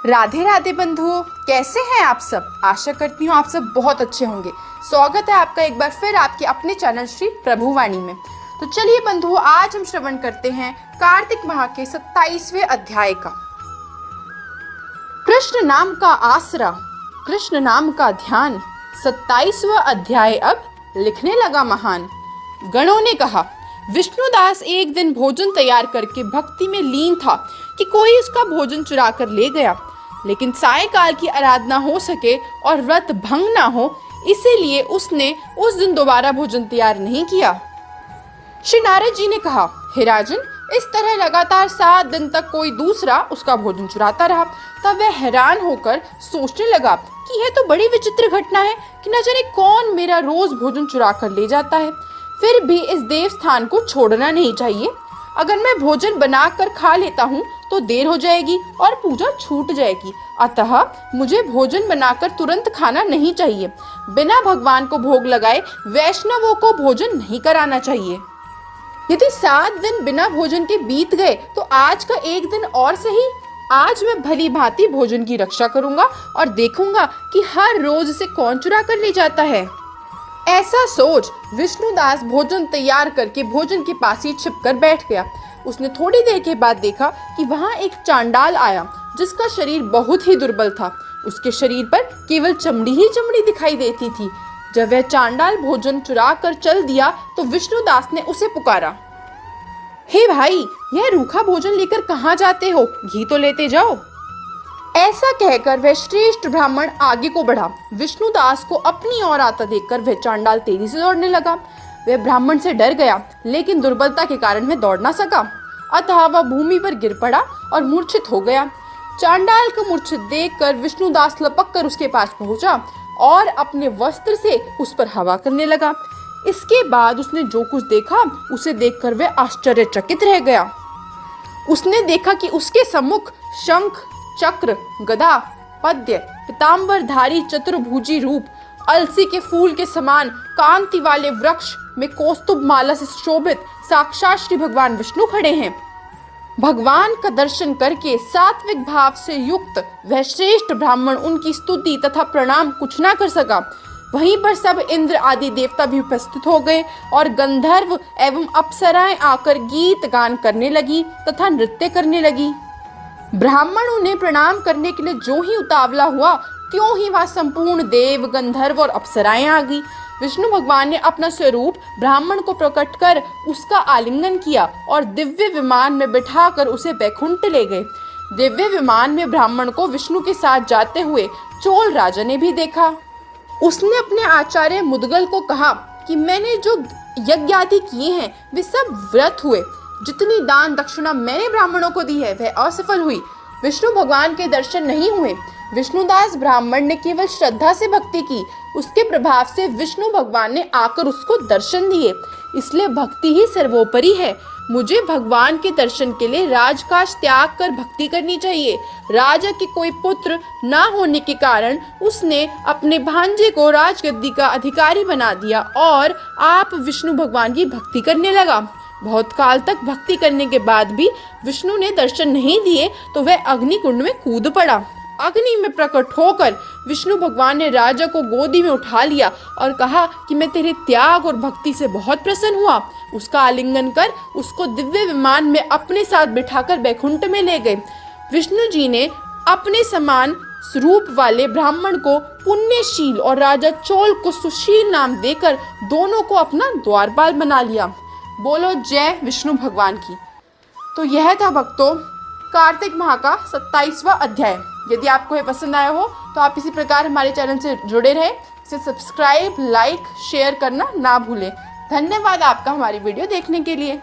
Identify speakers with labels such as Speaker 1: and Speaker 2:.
Speaker 1: राधे राधे बंधुओं, कैसे हैं आप सब। आशा करती हूँ आप सब बहुत अच्छे होंगे। स्वागत है आपका एक बार फिर आपके अपने चैनल श्री प्रभुवाणी में। तो चलिए बंधुओं, आज हम श्रवण करते हैं कार्तिक माह के 27वें अध्याय का। कृष्ण नाम का आसरा, कृष्ण नाम का ध्यान, 27वां अध्याय अब लिखने लगा महान। गणों ने कहा, विष्णुदास एक दिन भोजन तैयार करके भक्ति में लीन था कि कोई उसका भोजन चुरा कर ले गया, लेकिन सायंकाल की आराधना हो सके और व्रत भंग ना हो, इसीलिए उसने उस दिन दोबारा भोजन तैयार नहीं किया। श्री नारद जी ने कहा, हे राजन, इस तरह लगातार 7 दिन तक कोई दूसरा उसका भोजन चुराता रहा। तब वह हैरान होकर सोचने लगा कि यह तो बड़ी विचित्र घटना है कि न जाने कौन मेरा रोज भोजन चुरा कर ले जाता है। फिर भी इस देव स्थान को छोड़ना नहीं चाहिए। अगर मैं भोजन बनाकर खा लेता हूँ तो देर हो जाएगी और पूजा छूट जाएगी। अतः मुझे भोजन बनाकर तुरंत खाना नहीं चाहिए। बिना भगवान को भोग लगाए वैष्णवों को भोजन नहीं कराना चाहिए। यदि 7 दिन बिना भोजन के बीत गए तो आज का एक दिन और सही। आज मैं भली भांति भोजन की रक्षा करूंगा और देखूंगा कि हर रोज से कौन चुरा कर ले जाता है। ऐसा सोच विष्णुदास भोजन तैयार करके भोजन के पास ही छिपकर बैठ गया। उसने थोड़ी देर के बाद देखा कि वहां एक चांडाल आया, जिसका शरीर बहुत ही दुर्बल था। उसके शरीर पर केवल चमड़ी ही चमड़ी दिखाई देती थी। जब वह चांडाल भोजन चुरा कर चल दिया तो विष्णुदास ने उसे पुकारा, हे भाई, यह रूखा भोजन लेकर कहाँ जाते हो? घी तो लेते जाओ। ऐसा कहकर वह श्रेष्ठ ब्राह्मण आगे को बढ़ा। विष्णुदास को अपनी ओर आता देखकर वह चांडाल तेजी से दौड़ने लगा। वह ब्राह्मण से डर गया, लेकिन दुर्बलता के कारण वह दौड़ ना सका। अतः वह भूमि पर गिर पड़ा और मूर्छित हो गया। चांडाल को मूर्छित देखकर विष्णुदास लपक कर उसके पास पहुंचा और अपने वस्त्र से उस पर हवा करने लगा। इसके बाद उसने जो कुछ देखा उसे देखकर वह आश्चर्यचकित रह गया। उसने देखा कि उसके सम्मुख शंख, चक्र, गदा, पद्य, पीतांबरधारी चतुर्भुजी रूप, अलसी के फूल के समान कांति वाले वृक्ष में कौस्तुभ माला से शोभित साक्षात श्री भगवान विष्णु खड़े हैं। भगवान का दर्शन करके सात्विक भाव से युक्त वह श्रेष्ठ ब्राह्मण उनकी स्तुति तथा प्रणाम कुछ ना कर सका। वहीं पर सब इंद्र आदि देवता भी उपस्थित हो गए और गंधर्व एवं अप्सराएं आकर गीत गान करने लगी तथा नृत्य करने लगी। ब्राह्मण उन्हें प्रणाम करने के लिए जो ही उतावला हुआ, त्यों ही वह संपूर्ण देव, गंधर्व और अप्सराएं आ गई। विष्णु भगवान ने अपना स्वरूप ब्राह्मण को प्रकट कर उसका आलिंगन किया और दिव्य विमान में बिठाकर उसे बैकुंठ ले गए। दिव्य विमान में ब्राह्मण को विष्णु के साथ जाते हुए चोल राजा ने भी देखा। उसने अपने आचार्य मुद्गल को कहा कि मैंने जो यज्ञ आदि किए हैं वे सब व्यर्थ हुए। जितनी दान दक्षिणा मैंने ब्राह्मणों को दी है वह असफल हुई। विष्णु भगवान के दर्शन नहीं हुए। विष्णुदास ब्राह्मण ने केवल श्रद्धा से भक्ति की, उसके प्रभाव से विष्णु भगवान ने आकर उसको दर्शन दिए। इसलिए भक्ति ही सर्वोपरि है। मुझे भगवान के दर्शन के लिए राजकाज त्याग कर भक्ति करनी चाहिए। राजा के कोई पुत्र ना होने के कारण उसने अपने भांजे को राजगद्दी का अधिकारी बना दिया और आप विष्णु भगवान की भक्ति करने लगा। बहुत काल तक भक्ति करने के बाद भी विष्णु ने दर्शन नहीं दिए तो वह अग्नि कुंड में कूद पड़ा। अग्नि में प्रकट होकर विष्णु भगवान ने राजा को गोदी में उठा लिया और कहा कि मैं तेरे त्याग और भक्ति से बहुत प्रसन्न हुआ। उसका आलिंगन कर उसको दिव्य विमान में अपने साथ बिठाकर बैकुंठ में ले गए। विष्णु जी ने अपने समान स्वरूप वाले ब्राह्मण को पुण्यशील और राजा चोल को सुशील नाम देकर दोनों को अपना द्वारपाल बना लिया। बोलो जय विष्णु भगवान की। तो यह था भक्तों कार्तिक माह का 27वां अध्याय। यदि आपको यह पसंद आया हो तो आप इसी प्रकार हमारे चैनल से जुड़े रहें। इसे सब्सक्राइब, लाइक, शेयर करना ना भूलें। धन्यवाद आपका हमारी वीडियो देखने के लिए।